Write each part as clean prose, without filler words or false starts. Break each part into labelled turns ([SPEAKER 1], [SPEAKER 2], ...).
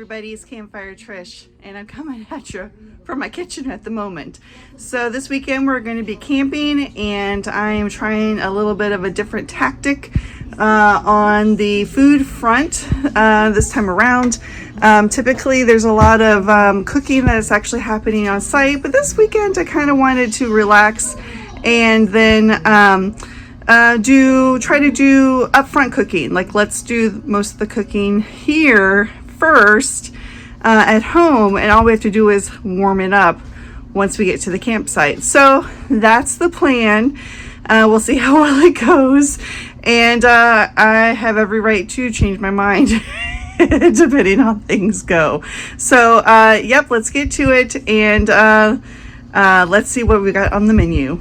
[SPEAKER 1] everybody's Campfire Trish, and I'm coming at you from my kitchen at the moment. So this weekend we're going to be camping, and I am trying a little bit of a different tactic on the food front this time around. Typically there's a lot of cooking that is actually happening on site, but this weekend I kind of wanted to relax and then try to do upfront cooking. Like, let's do most of the cooking here first at home, and all we have to do is warm it up once we get to the campsite. So that's the plan. We'll see how well it goes, and I have every right to change my mind depending on how things go. So yep, let's get to it, and let's see what we got on the menu.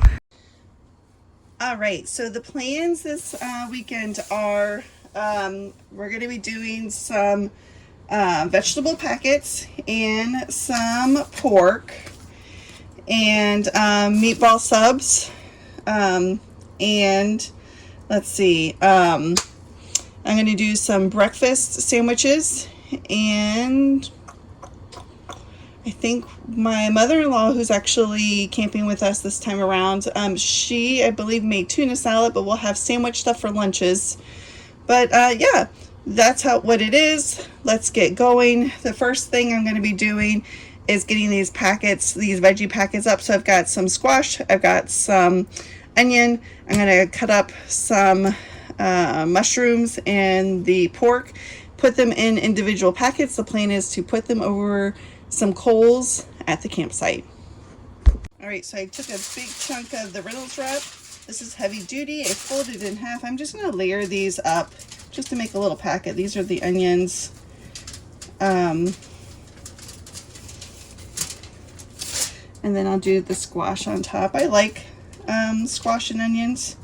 [SPEAKER 1] All right, so the plans this weekend are we're going to be doing some vegetable packets and some pork and meatball subs, and let's see, I'm going to do some breakfast sandwiches, and I think my mother-in-law, who's actually camping with us this time around, she, I believe, made tuna salad, but we'll have sandwich stuff for lunches. But yeah, that's what it is. Let's get going. The first thing I'm going to be doing is getting these packets, these veggie packets up. So I've got some squash, I've got some onion, I'm going to cut up some mushrooms and the pork, put them in individual packets. The plan is to put them over some coals at the campsite. All right, so I took a big chunk of the Reynolds wrap. This is heavy duty. I folded it in half. I'm just going to layer these up just to make a little packet. These are the onions. And then I'll do the squash on top. I like squash and onions.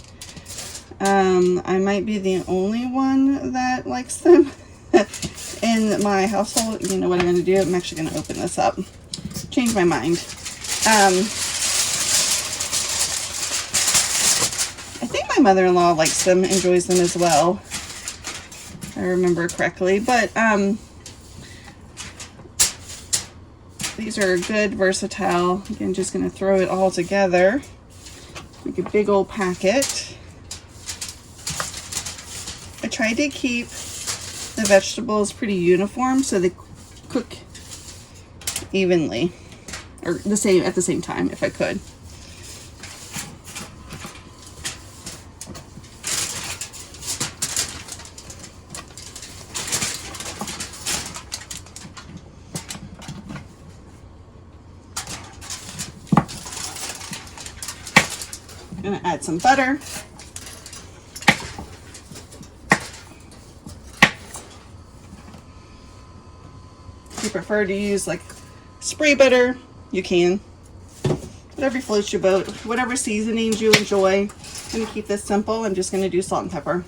[SPEAKER 1] I might be the only one that likes them in my household. You know what I'm going to do? I'm actually going to open this up. Change my mind. I think my mother-in-law likes them, enjoys them as well, if I remember correctly. But these are good, versatile. Again, just going to throw it all together. Make a big old packet. I tried to keep the vegetables pretty uniform so they cook evenly, or at the same time if I could. I'm gonna add some butter. If you prefer to use like spray butter, you can. Whatever floats your boat, whatever seasonings you enjoy. I'm going to keep this simple. I'm just going to do salt and pepper.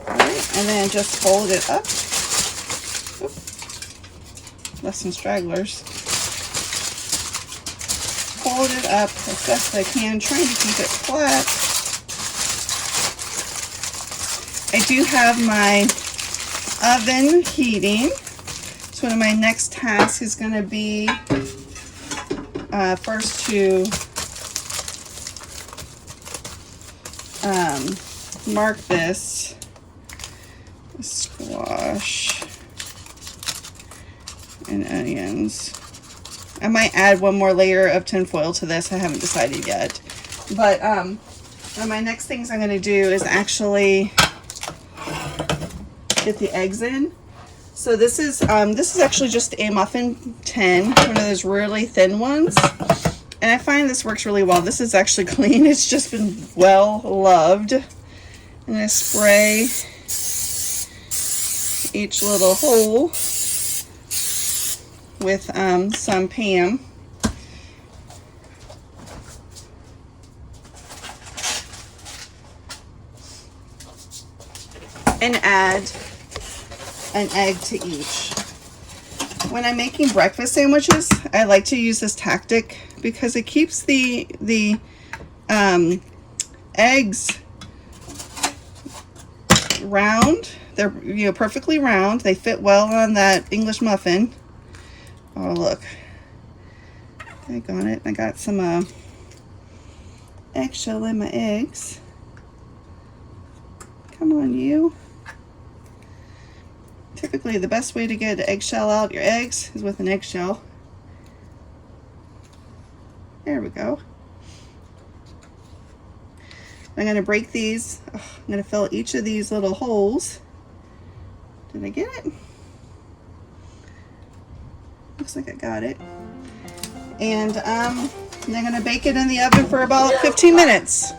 [SPEAKER 1] Alright, and then just fold it up. Oop. Left some stragglers. Fold it up as best I can, trying to keep it flat. I do have my oven heating, so one of my next tasks is going to be first to mark this squash and onions. I might add one more layer of tinfoil to this. I haven't decided yet. But one of my next things I'm going to do is actually get the eggs in. So this is actually just a muffin tin, one of those really thin ones. And I find this works really well. This is actually clean. It's just been well loved. I'm going to spray each little hole with some Pam. And add an egg to each. when I'm making breakfast sandwiches, I like to use this tactic because it keeps the eggs round. They're, you know, perfectly round. They fit well on that English muffin. Oh, look. I got it. I got some eggshell in my eggs. Come on, you. Typically, the best way to get eggshell out your eggs is with an eggshell. There we go. I'm going to break these. I'm going to fill each of these little holes. Did I get it? Looks like I got it. And I'm going to bake it in the oven for about 15 minutes.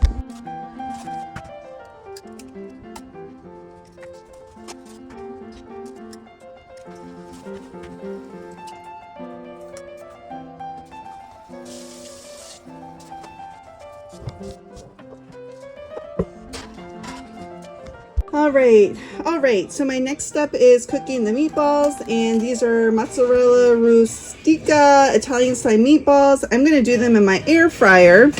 [SPEAKER 1] All right, so my next step is cooking the meatballs, and these are mozzarella rustica Italian style meatballs. I'm going to do them in my air fryer,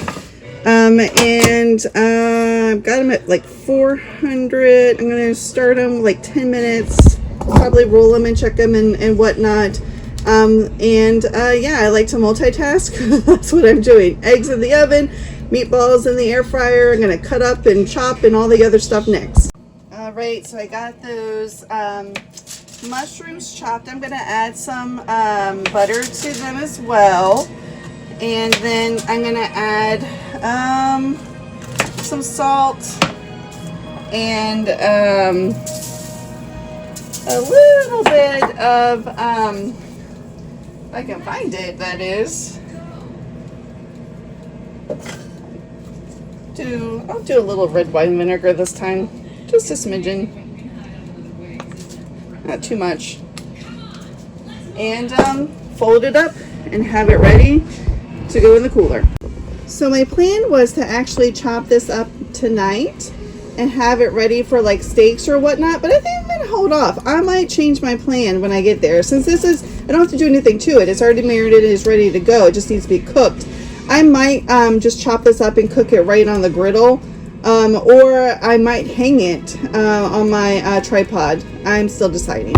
[SPEAKER 1] and I've got them at like 400. I'm going to start them like 10 minutes, probably roll them and check them and whatnot. Yeah, I like to multitask. That's what I'm doing. Eggs in the oven, meatballs in the air fryer. I'm going to cut up and chop and all the other stuff next. Alright, so I got those mushrooms chopped. I'm going to add some butter to them as well. And then I'm going to add some salt and a little bit of, if I can find it, that is. I'll do a little red wine vinegar this time. Just a smidgen, not too much, and fold it up and have it ready to go in the cooler. So my plan was to actually chop this up tonight and have it ready for like steaks or whatnot, but I think I'm gonna hold off. I might change my plan when I get there, since this is, I don't have to do anything to it. It's already marinated, it's ready to go. It just needs to be cooked. I might just chop this up and cook it right on the griddle. Or I might hang it on my tripod. I'm still deciding.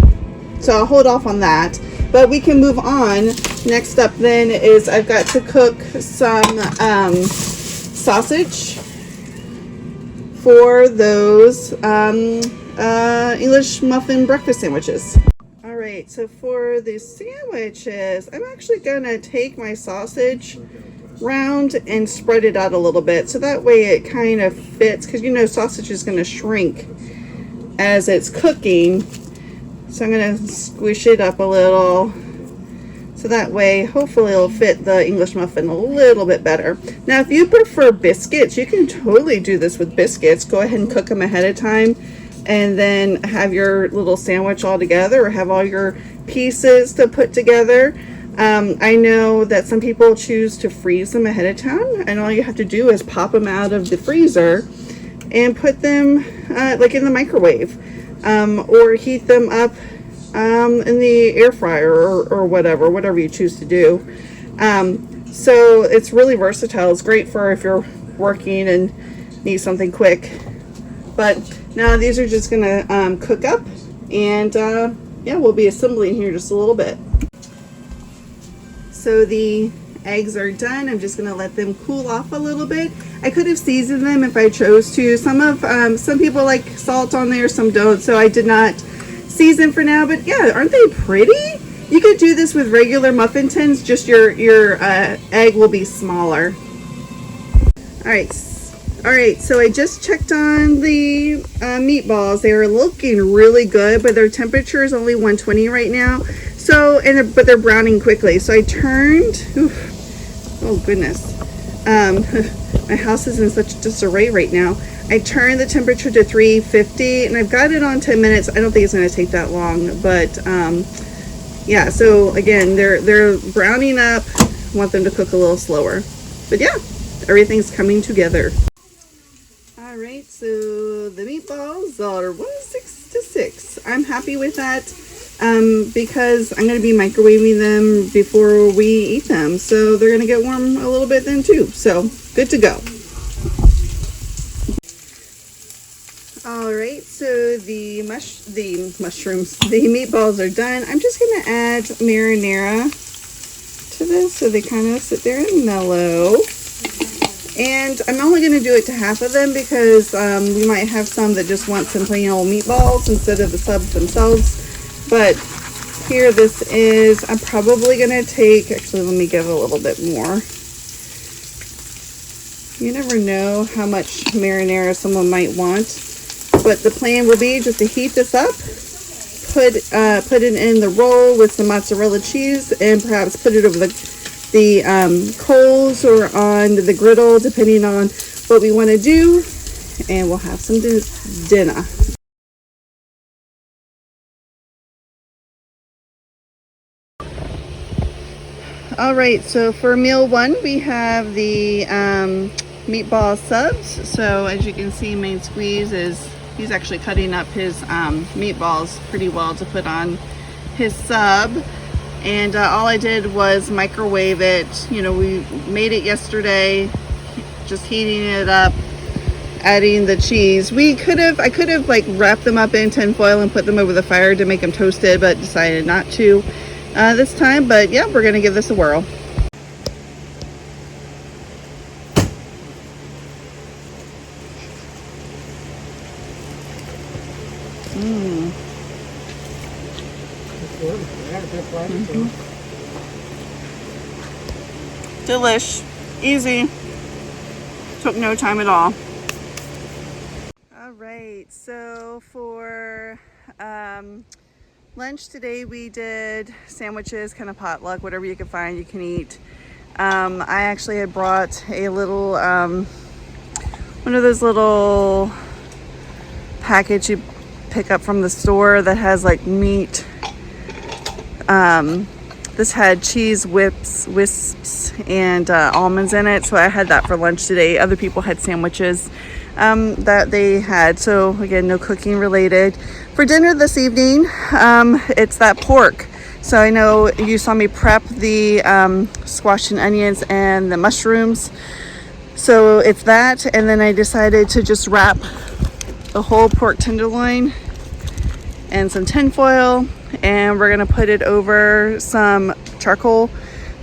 [SPEAKER 1] So I'll hold off on that. But we can move on. Next up then is I've got to cook some sausage for those English muffin breakfast sandwiches. Alright, so for the sandwiches, I'm actually going to take my sausage round and spread it out a little bit so that way it kind of fits, because you know sausage is going to shrink as it's cooking. So I'm going to squish it up a little so that way hopefully it'll fit the English muffin a little bit better. Now if you prefer biscuits, you can totally do this with biscuits. Go ahead and cook them ahead of time and then have your little sandwich all together, or have all your pieces to put together. I know that some people choose to freeze them ahead of time, and all you have to do is pop them out of the freezer and put them like in the microwave, or heat them up in the air fryer or whatever you choose to do. So it's really versatile. It's great for if you're working and need something quick. But now these are just gonna cook up, and yeah, we'll be assembling here just a little bit. So the eggs are done. I'm just going to let them cool off a little bit. I could have seasoned them if I chose to. Some people like salt on there, some don't, so I did not season for now. But yeah, aren't they pretty? You could do this with regular muffin tins, just your egg will be smaller. Alright, so I just checked on the meatballs. They are looking really good, but their temperature is only 120 right now. So, but they're browning quickly. So I turned, oh goodness, my house is in such disarray right now. I turned the temperature to 350, and I've got it on 10 minutes. I don't think it's going to take that long, but yeah. So again, they're browning up. I want them to cook a little slower, but yeah, everything's coming together. All right, so the meatballs are 166. I'm happy with that. because I'm going to be microwaving them before we eat them. So they're going to get warm a little bit then too. So good to go. All right, so the mushrooms, the meatballs are done. I'm just going to add marinara to this so they kind of sit there and mellow. And I'm only going to do it to half of them because we might have some that just want some plain old meatballs instead of the subs themselves. But here this is, I'm probably going to take, actually let me give a little bit more. You never know how much marinara someone might want. But the plan will be just to heat this up, put it in the roll with some mozzarella cheese, and perhaps put it over the coals or on the griddle, depending on what we want to do, and we'll have some dinner. All right, so for meal one, we have the meatball subs. So as you can see, Main Squeeze he's actually cutting up his meatballs pretty well to put on his sub. And all I did was microwave it. You know, we made it yesterday, just heating it up, adding the cheese. I could have like wrapped them up in tin foil and put them over the fire to make them toasted, but decided not to this time. But yeah, we're gonna give this a whirl. Delish, easy, took no time at all. All right, so for lunch today we did sandwiches, kind of potluck, whatever you can find you can eat. I actually had brought a little one of those little package you pick up from the store that has like meat. This had cheese wisps and almonds in it, so I had that for lunch today. Other people had sandwiches that they had, so again, no cooking related. For dinner this evening, it's that pork. So I know you saw me prep the squash and onions and the mushrooms, so it's that, and then I decided to just wrap the whole pork tenderloin and some tin foil, and we're gonna put it over some charcoal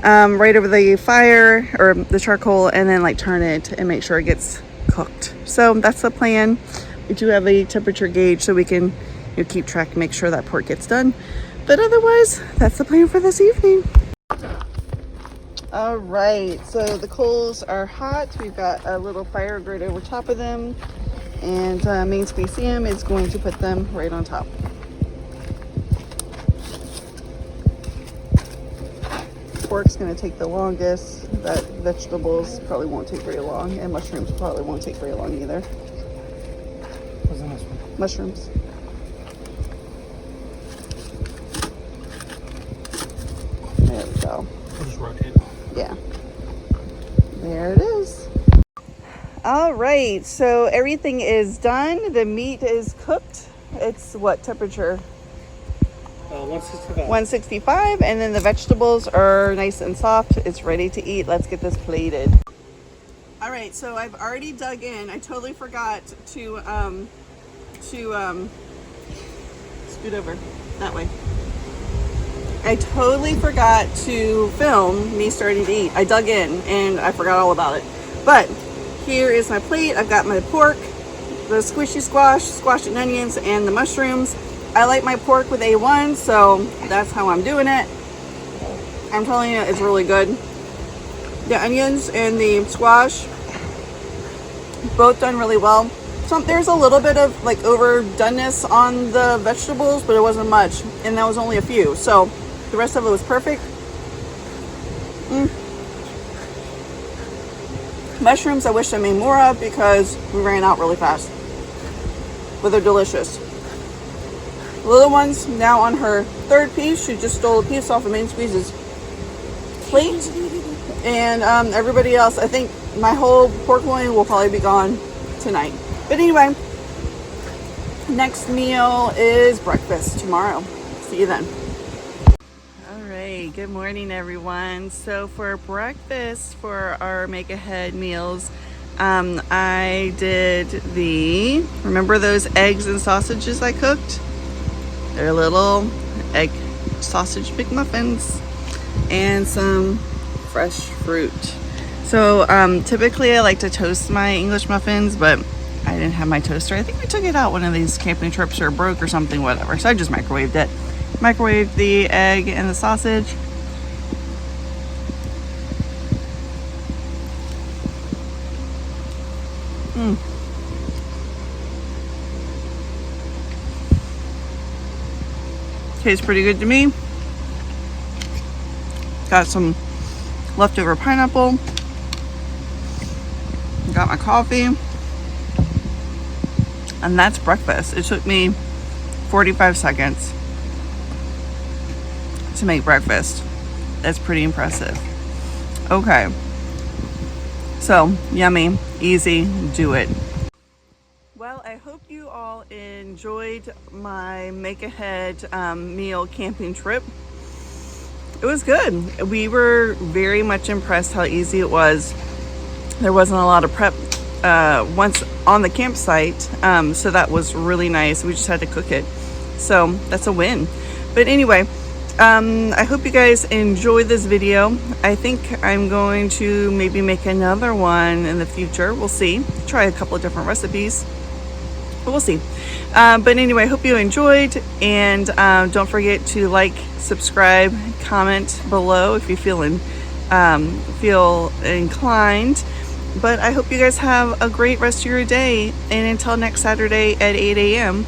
[SPEAKER 1] right over the fire, or the charcoal, and then like turn it and make sure it gets cooked. So that's the plan. We do have a temperature gauge so we can keep track and make sure that pork gets done, but otherwise that's the plan for this evening. All right, so the coals are hot. We've got a little fire grate over top of them, and Main Squeeze Sam is going to put them right on top. Pork's going to take the longest. That vegetables probably won't take very long, and mushrooms probably won't take very long either.
[SPEAKER 2] What's the next one?
[SPEAKER 1] Mushrooms. There we go.
[SPEAKER 2] I'll just rotate.
[SPEAKER 1] Yeah. There it is. All right, so everything is done. The meat is cooked. It's what temperature?
[SPEAKER 2] 165.
[SPEAKER 1] 165, and then the vegetables are nice and soft. It's ready to eat. Let's get this plated. All right, so I've already dug in. I totally forgot to scoot over that way. I totally forgot to film me starting to eat. I dug in and I forgot all about it. But here is my plate. I've got my pork, the squishy squash and onions, and the mushrooms. I like my pork with A1, so that's how I'm doing it. I'm telling you, it's really good. The onions and the squash, both done really well. There's a little bit of like overdoneness on the vegetables, but it wasn't much, and that was only a few. So the rest of it was perfect. Mushrooms, I wish I made more of because we ran out really fast. But they're delicious. Little one's now on her third piece. She just stole a piece off of Main Squeeze's plate. And everybody else, I think my whole pork loin will probably be gone tonight. But anyway, next meal is breakfast tomorrow. See you then. All right, good morning everyone. So for breakfast for our make ahead meals, I did remember those eggs and sausages I cooked? They're little egg sausage McMuffins and some fresh fruit. So typically I like to toast my English muffins, but I didn't have my toaster. I think we took it out one of these camping trips or broke or something, whatever. So I just microwaved it. Microwaved the egg and the sausage. Tastes pretty good to me. Got some leftover pineapple. Got my coffee. And that's breakfast. It took me 45 seconds to make breakfast. That's pretty impressive. Okay. So, yummy, easy, do it. Well, I hope you all enjoyed my make ahead meal camping trip. It was good. We were very much impressed how easy it was. There wasn't a lot of prep once on the campsite, so that was really nice. We just had to cook it, so that's a win. But anyway, I hope you guys enjoyed this video. I think I'm going to maybe make another one in the future. We'll see. Try a couple of different recipes, but we'll see. But anyway, I hope you enjoyed, and don't forget to like, subscribe, comment below if you feel inclined. But I hope you guys have a great rest of your day, and until next Saturday at 8 a.m.